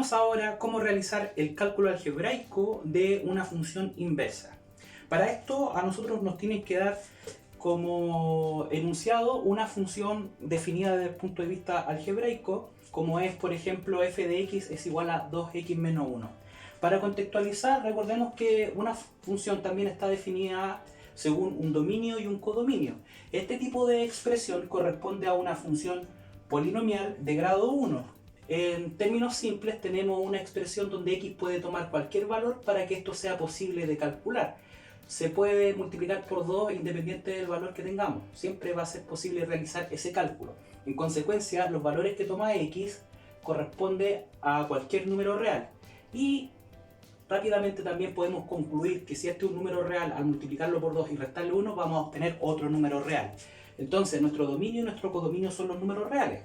Veamos ahora cómo realizar el cálculo algebraico de una función inversa. Para esto a nosotros nos tienen que dar como enunciado una función definida desde el punto de vista algebraico, como es, por ejemplo, f de x es igual a 2x menos 1. Para contextualizar, recordemos que una función también está definida según un dominio y un codominio. Este tipo de expresión corresponde a una función polinomial de grado 1. En términos simples tenemos una expresión donde x puede tomar cualquier valor para que esto sea posible de calcular. Se puede multiplicar por 2 independiente del valor que tengamos. Siempre va a ser posible realizar ese cálculo. En consecuencia, los valores que toma x corresponde a cualquier número real. Y rápidamente también podemos concluir que si este es un número real, al multiplicarlo por 2 y restarle 1, vamos a obtener otro número real. Entonces, nuestro dominio y nuestro codominio son los números reales.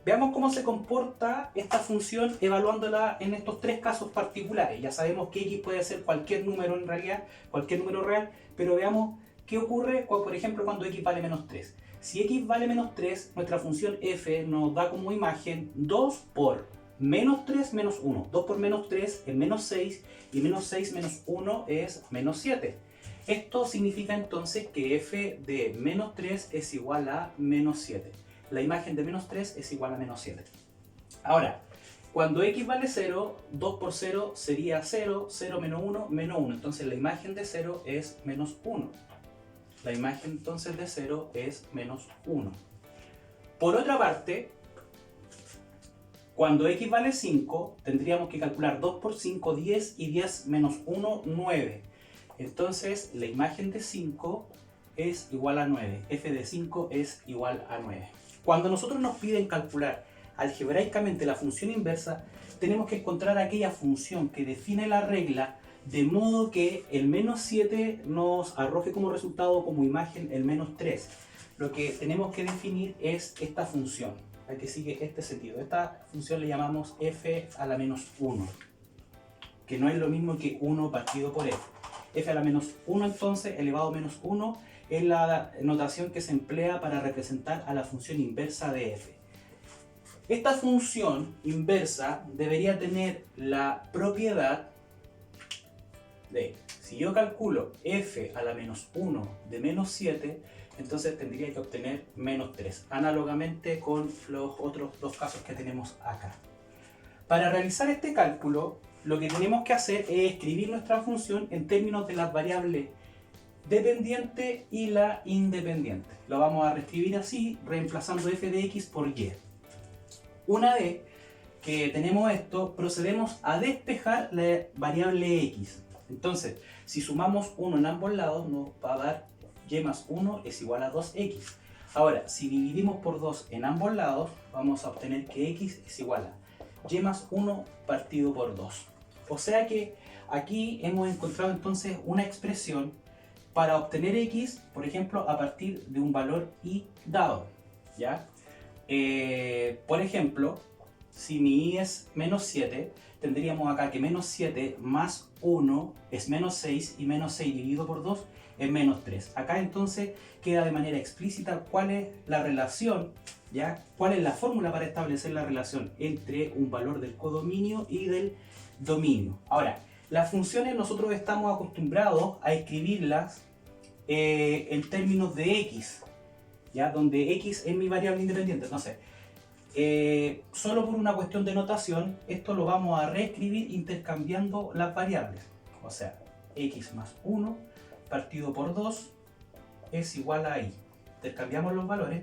Veamos cómo se comporta esta función evaluándola en estos tres casos particulares. Ya sabemos que x puede ser cualquier número en realidad, cualquier número real, pero veamos qué ocurre, por ejemplo, cuando x vale menos 3. Si x vale menos 3, nuestra función f nos da como imagen 2 por menos 3 menos 1. 2 por menos 3 es menos 6 y menos 6 menos 1 es menos 7. Esto significa entonces que f de menos 3 es igual a menos 7. La imagen de menos 3 es igual a menos 7. Ahora, cuando x vale 0, 2 por 0 sería 0, 0 menos 1, menos 1. Entonces la imagen de 0 es menos 1. La imagen entonces de 0 es menos 1. Por otra parte, cuando x vale 5, tendríamos que calcular 2 por 5, 10, y 10 menos 1, 9. Entonces la imagen de 5 es igual a 9. F de 5 es igual a 9. Cuando nosotros nos piden calcular algebraicamente la función inversa, tenemos que encontrar aquella función que define la regla de modo que el menos 7 nos arroje como resultado, como imagen, el menos 3. Lo que tenemos que definir es esta función, la que sigue este sentido. Esta función le llamamos f a la menos 1, que no es lo mismo que 1 partido por f. F a la menos 1 entonces, elevado a menos 1, es la notación que se emplea para representar a la función inversa de f. Esta función inversa debería tener la propiedad de, si yo calculo f a la menos 1 de menos 7, entonces tendría que obtener menos 3, análogamente con los otros dos casos que tenemos acá. Para realizar este cálculo, lo que tenemos que hacer es escribir nuestra función en términos de las variables dependiente y la independiente. Lo vamos a reescribir así, reemplazando f de x por y. Una vez que tenemos esto, procedemos a despejar la variable x. Entonces, si sumamos 1 en ambos lados, nos va a dar y más 1 es igual a 2x. Ahora, si dividimos por 2 en ambos lados, vamos a obtener que x es igual a y más 1 partido por 2. O sea que aquí hemos encontrado entonces una expresión para obtener x, por ejemplo, a partir de un valor y dado, ¿ya? Por ejemplo, si mi y es menos 7, tendríamos acá que menos 7 más 1 es menos 6, y menos 6 dividido por 2 es menos 3. Acá entonces queda de manera explícita cuál es la relación, ¿ya? Cuál es la fórmula para establecer la relación entre un valor del codominio y del dominio. Ahora, las funciones nosotros estamos acostumbrados a escribirlas en términos de x, ¿ya? Donde x es mi variable independiente. Entonces, solo por una cuestión de notación, esto lo vamos a reescribir intercambiando las variables. O sea, x más 1 partido por 2 es igual a y. Intercambiamos los valores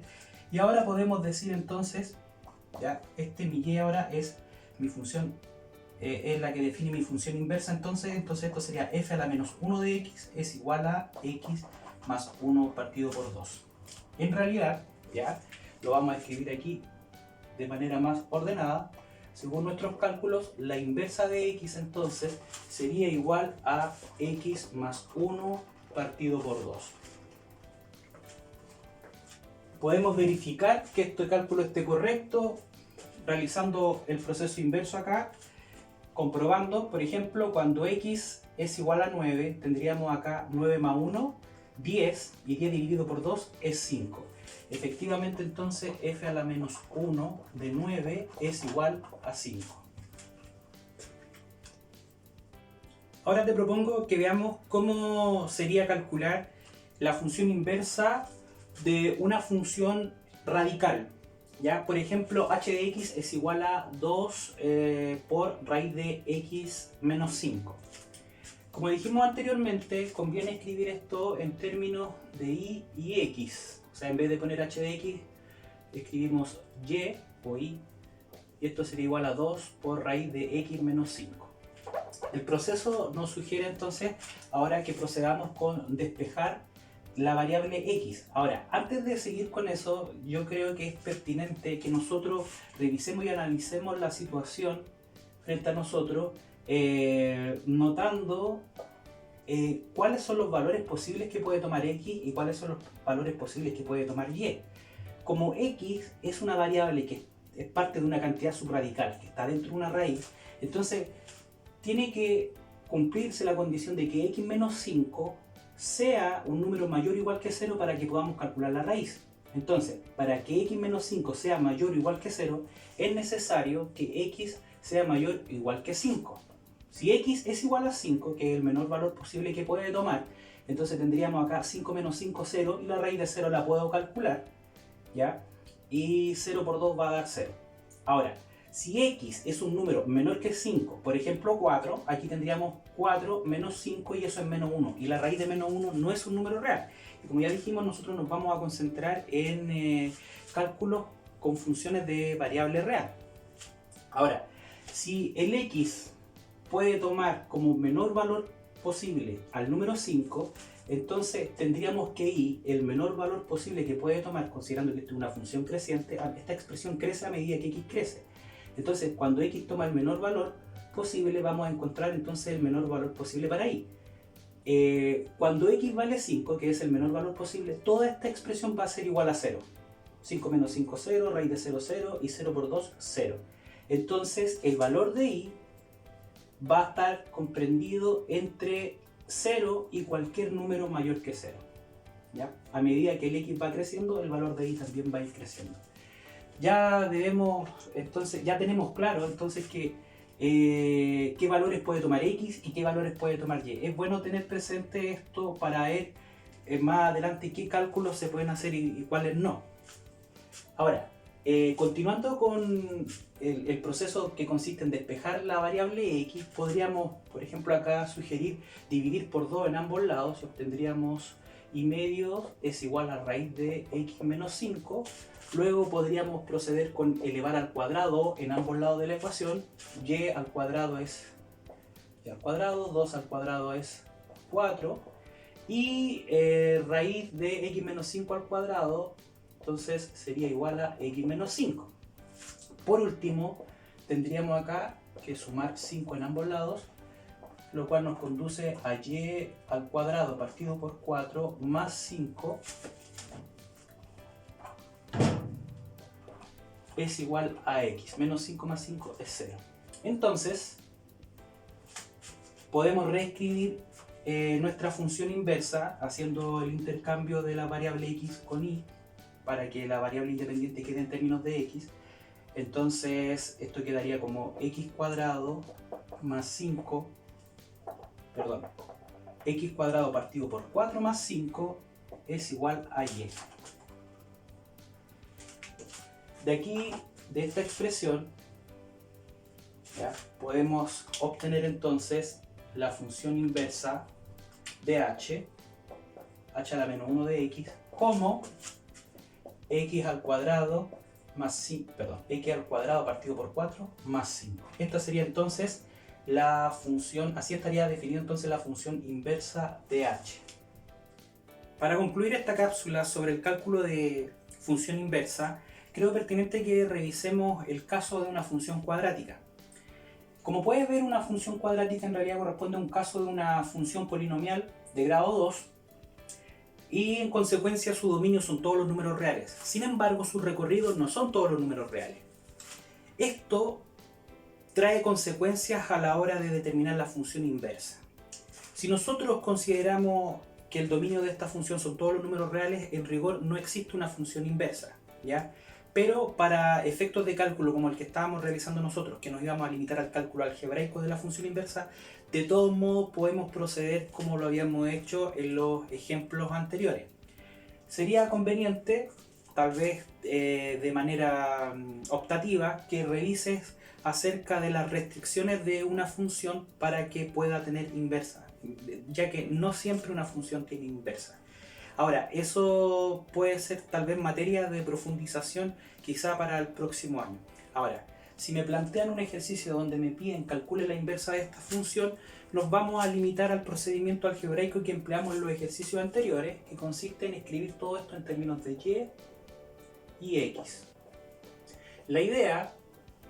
y ahora podemos decir entonces, ya, mi y ahora es mi función, es la que define mi función inversa. Entonces esto sería f a la menos 1 de x es igual a x más 1 partido por 2. En realidad, ya, lo vamos a escribir aquí de manera más ordenada. Según nuestros cálculos, la inversa de x entonces sería igual a x más 1 partido por 2. Podemos verificar que este cálculo esté correcto realizando el proceso inverso acá, comprobando, por ejemplo, cuando x es igual a 9, tendríamos acá 9 más 1, 10, y 10 dividido por 2 es 5. Efectivamente, entonces, f a la menos 1 de 9 es igual a 5. Ahora te propongo que veamos cómo sería calcular la función inversa de una función radical. ¿Ya? Por ejemplo, h de x es igual a 2 por raíz de x menos 5. Como dijimos anteriormente, conviene escribir esto en términos de y y x. O sea, en vez de poner h de x, escribimos y o y. Y esto sería igual a 2 por raíz de x menos 5. El proceso nos sugiere entonces ahora que procedamos con despejar la variable x. Ahora, antes de seguir con eso, yo creo que es pertinente que nosotros revisemos y analicemos la situación frente a nosotros, notando cuáles son los valores posibles que puede tomar x y cuáles son los valores posibles que puede tomar y. Como x es una variable que es parte de una cantidad subradical que está dentro de una raíz, entonces tiene que cumplirse la condición de que x menos 5 sea un número mayor o igual que 0 para que podamos calcular la raíz. Entonces, para que x menos 5 sea mayor o igual que 0, es necesario que x sea mayor o igual que 5. Si x es igual a 5, que es el menor valor posible que puede tomar, entonces tendríamos acá 5 menos 5, 0, y la raíz de 0 la puedo calcular, ¿ya? Y 0 por 2 va a dar 0. Ahora, si x es un número menor que 5, por ejemplo 4, aquí tendríamos 4 menos 5 y eso es menos 1. Y la raíz de menos 1 no es un número real. Y como ya dijimos, nosotros nos vamos a concentrar en cálculos con funciones de variable real. Ahora, si el x puede tomar como menor valor posible al número 5, entonces tendríamos que y, el menor valor posible que puede tomar, considerando que esto es una función creciente, esta expresión crece a medida que x crece. Entonces, cuando x toma el menor valor posible, vamos a encontrar entonces el menor valor posible para y. Cuando x vale 5, que es el menor valor posible, toda esta expresión va a ser igual a 0. 5 menos 5, 0, raíz de 0, 0, y 0 por 2, 0. Entonces, el valor de y va a estar comprendido entre 0 y cualquier número mayor que 0. ¿Ya? A medida que el x va creciendo, el valor de y también va a ir creciendo. Ya tenemos claro entonces qué valores puede tomar x y qué valores puede tomar y. Es bueno tener presente esto para ver más adelante qué cálculos se pueden hacer y cuáles no. Ahora, continuando con el proceso que consiste en despejar la variable x, podríamos, por ejemplo, acá sugerir dividir por 2 en ambos lados y obtendríamos y medio es igual a raíz de x menos 5. Luego podríamos proceder con elevar al cuadrado en ambos lados de la ecuación. Y al cuadrado es y al cuadrado, 2 al cuadrado es 4. Y raíz de x menos 5 al cuadrado, entonces sería igual a x menos 5. Por último, tendríamos acá que sumar 5 en ambos lados, lo cual nos conduce a y al cuadrado partido por 4 más 5 es igual a x. Menos 5 más 5 es 0. Entonces, podemos reescribir nuestra función inversa haciendo el intercambio de la variable x con y para que la variable independiente quede en términos de x. Entonces, esto quedaría como x cuadrado más 5, x cuadrado partido por 4 más 5 es igual a y. De aquí, de esta expresión, ¿ya? Podemos obtener entonces la función inversa de h a la menos 1 de x, como x al cuadrado más 5, x al cuadrado partido por 4 más 5. Esta sería entonces la función, así estaría definida entonces la función inversa de h. Para concluir esta cápsula sobre el cálculo de función inversa, creo pertinente que revisemos el caso de una función cuadrática. Como puedes ver, una función cuadrática en realidad corresponde a un caso de una función polinomial de grado 2 y en consecuencia su dominio son todos los números reales. Sin embargo, sus recorridos no son todos los números reales. Esto trae consecuencias a la hora de determinar la función inversa. Si nosotros consideramos que el dominio de esta función son todos los números reales, en rigor no existe una función inversa, ¿ya? Pero para efectos de cálculo como el que estábamos realizando nosotros, que nos íbamos a limitar al cálculo algebraico de la función inversa, de todos modos podemos proceder como lo habíamos hecho en los ejemplos anteriores. Sería conveniente, tal vez de manera optativa, que revises acerca de las restricciones de una función para que pueda tener inversa, ya que no siempre una función tiene inversa. Ahora, eso puede ser tal vez materia de profundización quizá para el próximo año. Ahora, si me plantean un ejercicio donde me piden calcule la inversa de esta función, nos vamos a limitar al procedimiento algebraico que empleamos en los ejercicios anteriores, que consiste en escribir todo esto en términos de y x. La idea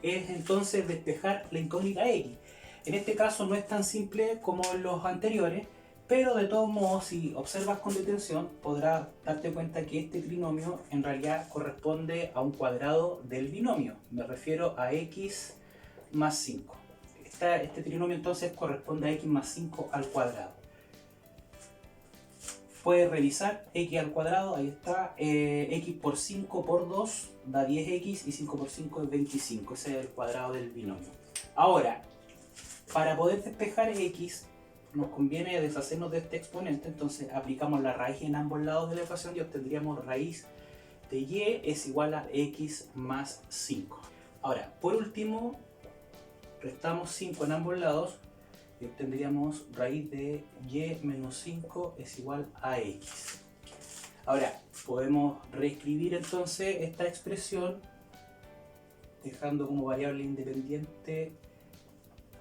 es entonces despejar la incógnita x. En este caso no es tan simple como en los anteriores, pero de todos modos, si observas con detención, podrás darte cuenta que este trinomio en realidad corresponde a un cuadrado del binomio. Me refiero a x más 5. Este trinomio entonces corresponde a x más 5 al cuadrado. Puedes revisar x al cuadrado, ahí está, x por 5 por 2 da 10x y 5 por 5 es 25. Ese es el cuadrado del binomio. Ahora, para poder despejar x, nos conviene deshacernos de este exponente, entonces aplicamos la raíz en ambos lados de la ecuación y obtendríamos raíz de y es igual a x más 5. Ahora, por último, restamos 5 en ambos lados y obtendríamos raíz de y menos 5 es igual a x. Ahora, podemos reescribir entonces esta expresión dejando como variable independiente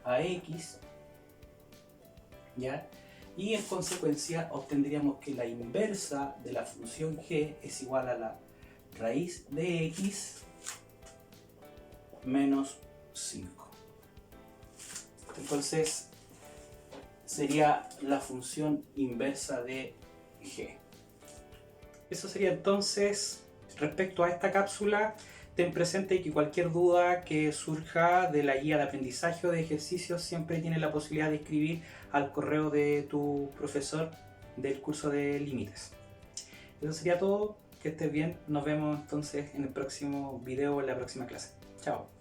a x, ¿ya? Y en consecuencia obtendríamos que la inversa de la función g es igual a la raíz de x menos 5. Entonces sería la función inversa de g. Eso sería entonces respecto a esta cápsula. Ten presente que cualquier duda que surja de la guía de aprendizaje o de ejercicios siempre tienes la posibilidad de escribir al correo de tu profesor del curso de límites. Eso sería todo, que estés bien, nos vemos entonces en el próximo video o en la próxima clase. Chao.